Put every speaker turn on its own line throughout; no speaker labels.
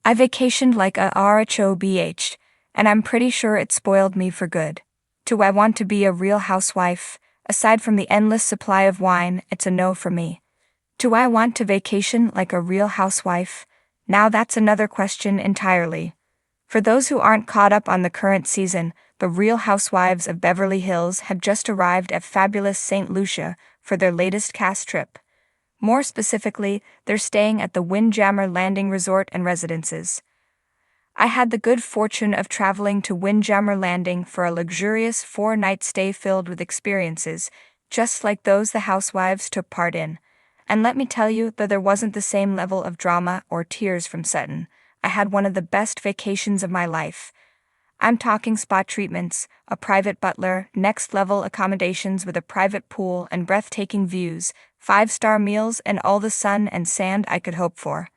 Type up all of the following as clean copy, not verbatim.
I vacationed like a RHOBH, and I'm pretty sure it spoiled me for good. Do I want to be a real housewife? Aside from the endless supply of wine, it's a no for me. Do I want to vacation like a real housewife? Now that's another question entirely. For those who aren't caught up on the current season, the Real Housewives of Beverly Hills have just arrived at fabulous St. Lucia for their latest cast trip. More specifically, they're staying at the Windjammer Landing Resort and Residences. I had the good fortune of traveling to Windjammer Landing for a luxurious 4-night stay filled with experiences, just like those the housewives took part in. And let me tell you that there wasn't the same level of drama or tears from Sutton. I had one of the best vacations of my life. I'm talking spa treatments, a private butler, next-level accommodations with a private pool and breathtaking views, 5-star meals and all the sun and sand I could hope for.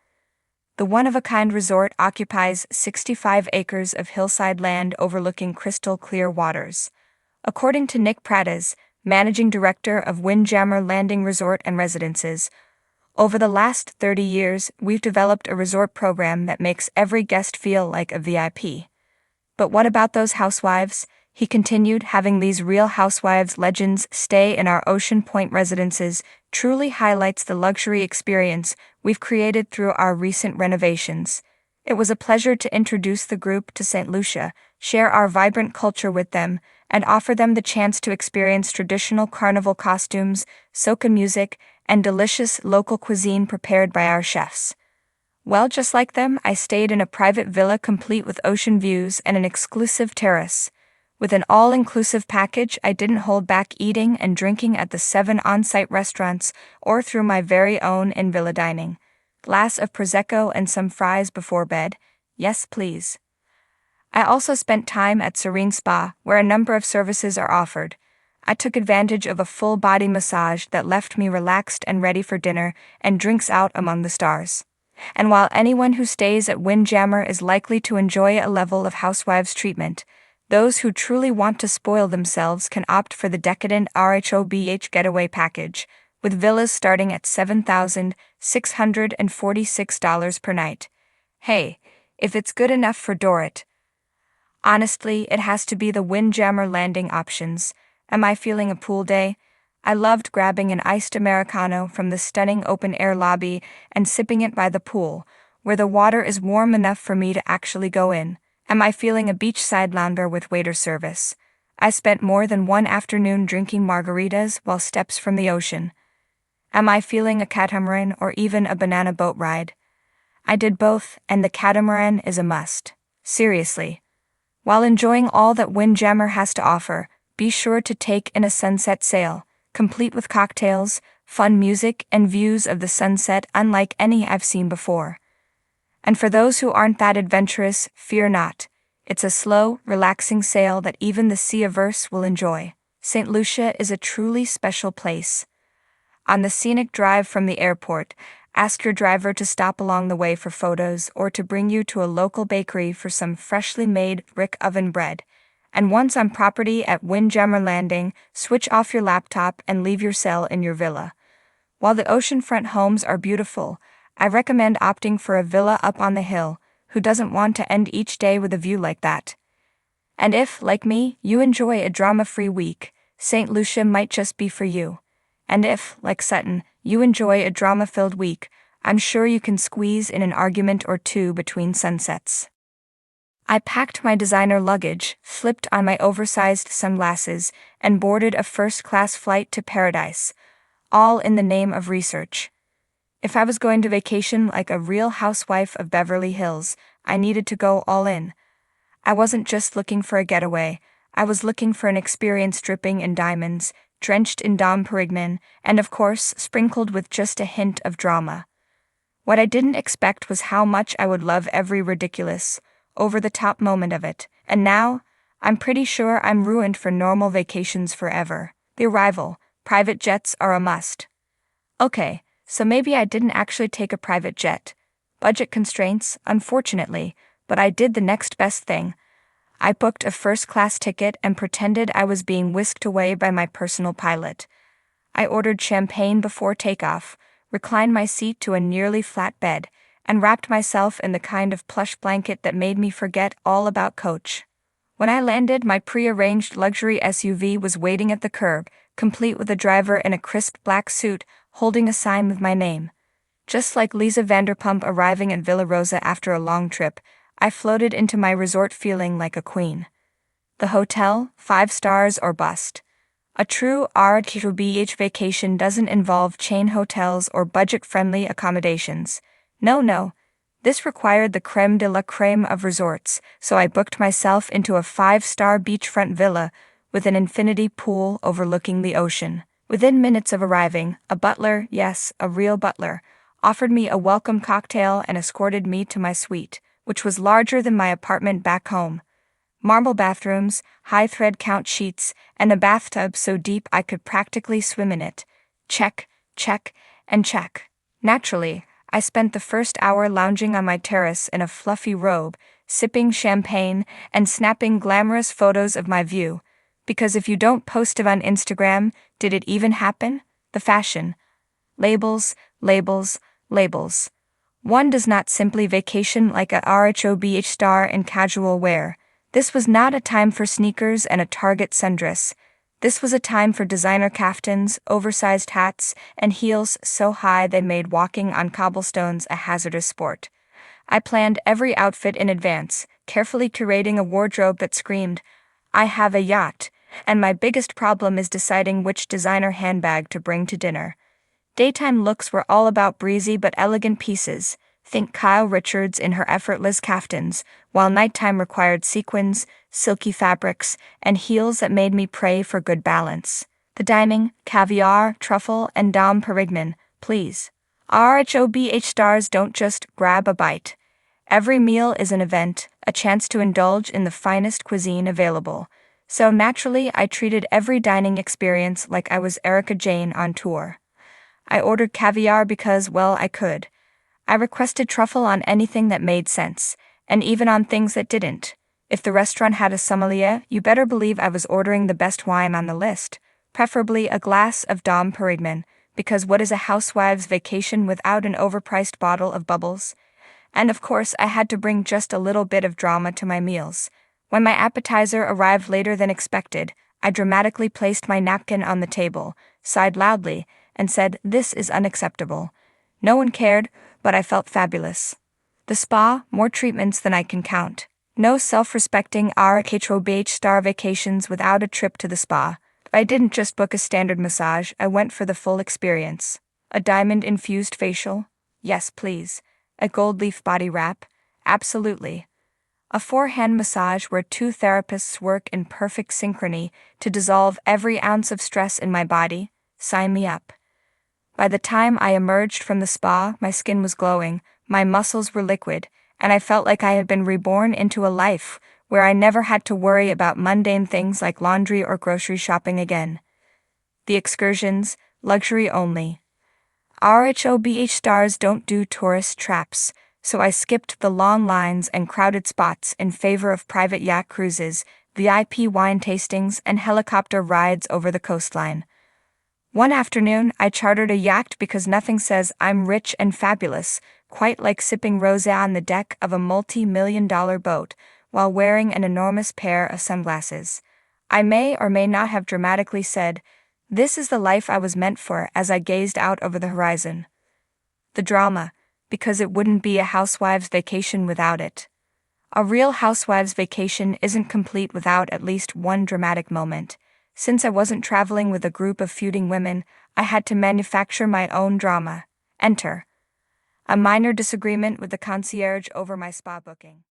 The one-of-a-kind resort occupies 65 acres of hillside land overlooking crystal-clear waters. According to Nick Prates, managing director of Windjammer Landing Resort and Residences, over the last 30 years, we've developed a resort program that makes every guest feel like a VIP. But what about those housewives? He continued, having these Real Housewives legends stay in our Ocean Point residences truly highlights the luxury experience we've created through our recent renovations. It was a pleasure to introduce the group to St. Lucia, share our vibrant culture with them, and offer them the chance to experience traditional carnival costumes, soca music, and delicious local cuisine prepared by our chefs. Well, just like them, I stayed in a private villa complete with ocean views and an exclusive terrace. With an all-inclusive package, I didn't hold back eating and drinking at the 7 on-site restaurants or through my very own in-villa dining. Glass of Prosecco and some fries before bed. Yes, please. I also spent time at Serene Spa, where a number of services are offered. I took advantage of a full-body massage that left me relaxed and ready for dinner and drinks out among the stars. And while anyone who stays at Windjammer is likely to enjoy a level of housewives treatment, those who truly want to spoil themselves can opt for the decadent RHOBH getaway package, with villas starting at $7,646 per night. Hey, if it's good enough for Dorrit. Honestly, it has to be the Windjammer Landing options. Am I feeling a pool day? I loved grabbing an iced Americano from the stunning open-air lobby and sipping it by the pool, where the water is warm enough for me to actually go in. Am I feeling a beachside lounger with waiter service? I spent more than one afternoon drinking margaritas while steps from the ocean. Am I feeling a catamaran or even a banana boat ride? I did both, and the catamaran is a must. Seriously. While enjoying all that Windjammer has to offer, be sure to take in a sunset sail, complete with cocktails, fun music, and views of the sunset unlike any I've seen before. And for those who aren't that adventurous, fear not. It's a slow, relaxing sail that even the sea-averse will enjoy. St. Lucia is a truly special place. On the scenic drive from the airport, ask your driver to stop along the way for photos or to bring you to a local bakery for some freshly made brick oven bread. And once on property at Windjammer Landing, switch off your laptop and leave your cell in your villa. While the oceanfront homes are beautiful, I recommend opting for a villa up on the hill. Who doesn't want to end each day with a view like that? And if, like me, you enjoy a drama-free week, St. Lucia might just be for you. And if, like Sutton, you enjoy a drama-filled week, I'm sure you can squeeze in an argument or two between sunsets. I packed my designer luggage, slipped on my oversized sunglasses, and boarded a first-class flight to paradise, all in the name of research. If I was going to vacation like a real housewife of Beverly Hills, I needed to go all in. I wasn't just looking for a getaway, I was looking for an experience dripping in diamonds, drenched in Dom Perignon, and of course, sprinkled with just a hint of drama. What I didn't expect was how much I would love every ridiculous, over-the-top moment of it, and now, I'm pretty sure I'm ruined for normal vacations forever. The arrival, private jets are a must. Okay. So maybe I didn't actually take a private jet. Budget constraints, unfortunately, but I did the next best thing. I booked a first-class ticket and pretended I was being whisked away by my personal pilot. I ordered champagne before takeoff, reclined my seat to a nearly flat bed, and wrapped myself in the kind of plush blanket that made me forget all about Coach. When I landed, my pre-arranged luxury SUV was waiting at the curb, complete with a driver in a crisp black suit, holding a sign with my name. Just like Lisa Vanderpump arriving at Villa Rosa after a long trip, I floated into my resort feeling like a queen. The hotel, 5 stars or bust. A true RTBH vacation doesn't involve chain hotels or budget-friendly accommodations. No. This required the creme de la creme of resorts, so I booked myself into a 5-star beachfront villa with an infinity pool overlooking the ocean. Within minutes of arriving, a butler, yes, a real butler, offered me a welcome cocktail and escorted me to my suite, which was larger than my apartment back home. Marble bathrooms, high thread count sheets, and a bathtub so deep I could practically swim in it. Check, and check. Naturally, I spent the first hour lounging on my terrace in a fluffy robe, sipping champagne and snapping glamorous photos of my view. Because if you don't post it on Instagram, did it even happen? The fashion. Labels. One does not simply vacation like a RHOBH star in casual wear. This was not a time for sneakers and a Target sundress. This was a time for designer kaftans, oversized hats, and heels so high they made walking on cobblestones a hazardous sport. I planned every outfit in advance, carefully curating a wardrobe that screamed, "I have a yacht," and my biggest problem is deciding which designer handbag to bring to dinner. Daytime looks were all about breezy but elegant pieces. Think Kyle Richards in her effortless kaftans, while nighttime required sequins, silky fabrics, and heels that made me pray for good balance. The dining, caviar, truffle, and Dom Perignon, please. RHOBH stars don't just grab a bite. Every meal is an event, a chance to indulge in the finest cuisine available. So naturally, I treated every dining experience like I was Erika Jane on tour. I ordered caviar because, well, I could. I requested truffle on anything that made sense, and even on things that didn't. If the restaurant had a sommelier, you better believe I was ordering the best wine on the list, preferably a glass of Dom Perignon, because what is a housewife's vacation without an overpriced bottle of bubbles? And of course, I had to bring just a little bit of drama to my meals. When my appetizer arrived later than expected, I dramatically placed my napkin on the table, sighed loudly, and said, "This is unacceptable." No one cared, but I felt fabulous. The spa, more treatments than I can count. No self-respecting RHOBH star vacations without a trip to the spa. I didn't just book a standard massage, I went for the full experience. A diamond-infused facial? Yes, please. A gold leaf body wrap? Absolutely. A 4-hand massage where 2 therapists work in perfect synchrony to dissolve every ounce of stress in my body? Sign me up. By the time I emerged from the spa, my skin was glowing, my muscles were liquid, and I felt like I had been reborn into a life where I never had to worry about mundane things like laundry or grocery shopping again. The excursions, luxury only. RHOBH stars don't do tourist traps, so I skipped the long lines and crowded spots in favor of private yacht cruises, VIP wine tastings, and helicopter rides over the coastline. One afternoon, I chartered a yacht because nothing says I'm rich and fabulous, quite like sipping rosé on the deck of a multi-million-dollar boat while wearing an enormous pair of sunglasses. I may or may not have dramatically said, "This is the life I was meant for," as I gazed out over the horizon. The drama, because it wouldn't be a housewife's vacation without it. A real housewife's vacation isn't complete without at least one dramatic moment. Since I wasn't traveling with a group of feuding women, I had to manufacture my own drama. Enter. A minor disagreement with the concierge over my spa booking.